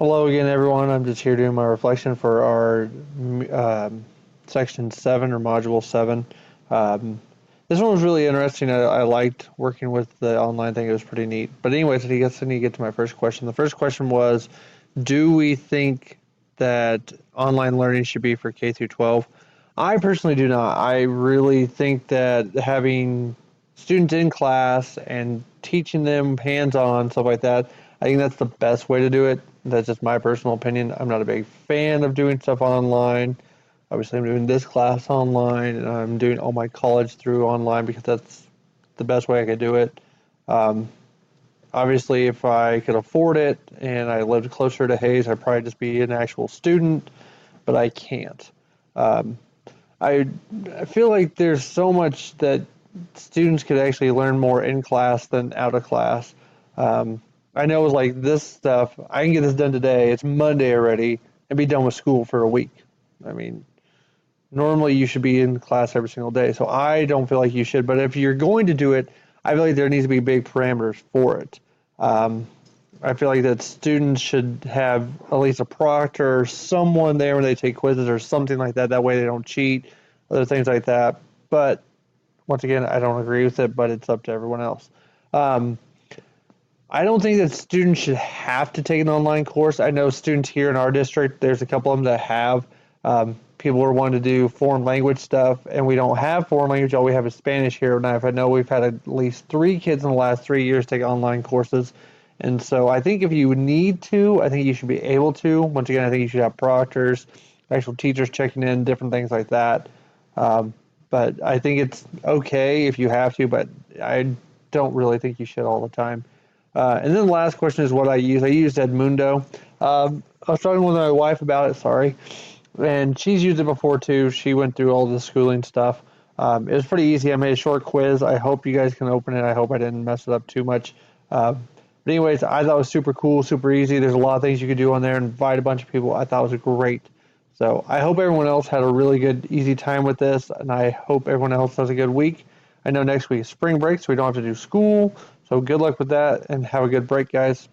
Hello again, everyone. I'm just here doing my reflection for our section 7 or module 7. Um, this one was really interesting. I liked working with the online thing. It was pretty neat. But anyways, I need to get to my first question. The first question was, do we think that online learning should be for K through 12? I personally do not. I really think that having students in class and teaching them hands-on, stuff like that, I think that's the best way to do it. That's just my personal opinion. I'm not a big fan of doing stuff online. Obviously, I'm doing this class online, and I'm doing all my college through online because that's the best way I could do it. Um, Obviously, if I could afford it and I lived closer to Hayes, I'd probably just be an actual student, but I can't. Um, I, I feel like there's so much that students could actually learn more in class than out of class. Um, I know it's like this stuff, I can get this done today. It's Monday already and be done with school for a week. I mean, normally you should be in class every single day. So I don't feel like you should. But if you're going to do it, I feel like there needs to be big parameters for it. Um, I feel like that students should have at least a proctor or someone there when they take quizzes or something like that. That way they don't cheat, other things like that. But once again, I don't agree with it, but it's up to everyone else. Um, I don't think that students should have to take an online course. I know students here in our district, there's a couple of them that have. People are wanting to do foreign language stuff, and we don't have foreign language. All we have is Spanish here. Now, if I know we've had at least 3 kids in the last 3 years take online courses. And so I think if you need to, I think you should be able to. Once again, I think you should have proctors, actual teachers checking in, different things like that. But I think it's okay if you have to, but I don't really think you should all the time. And then the last question is what I use. I used Edmundo. I was talking with my wife about it, sorry, and she's used it before too. She went through all the schooling stuff. It was pretty easy. I made a short quiz. I hope you guys can open it. I hope I didn't mess it up too much. But anyways, I thought it was super cool, super easy. There's a lot of things you could do on there, invite a bunch of people. I thought it was great. So I hope everyone else had a really good, easy time with this, and I hope everyone else has a good week. I know next week is spring break, so we don't have to do school. So good luck with that, and have a good break, guys.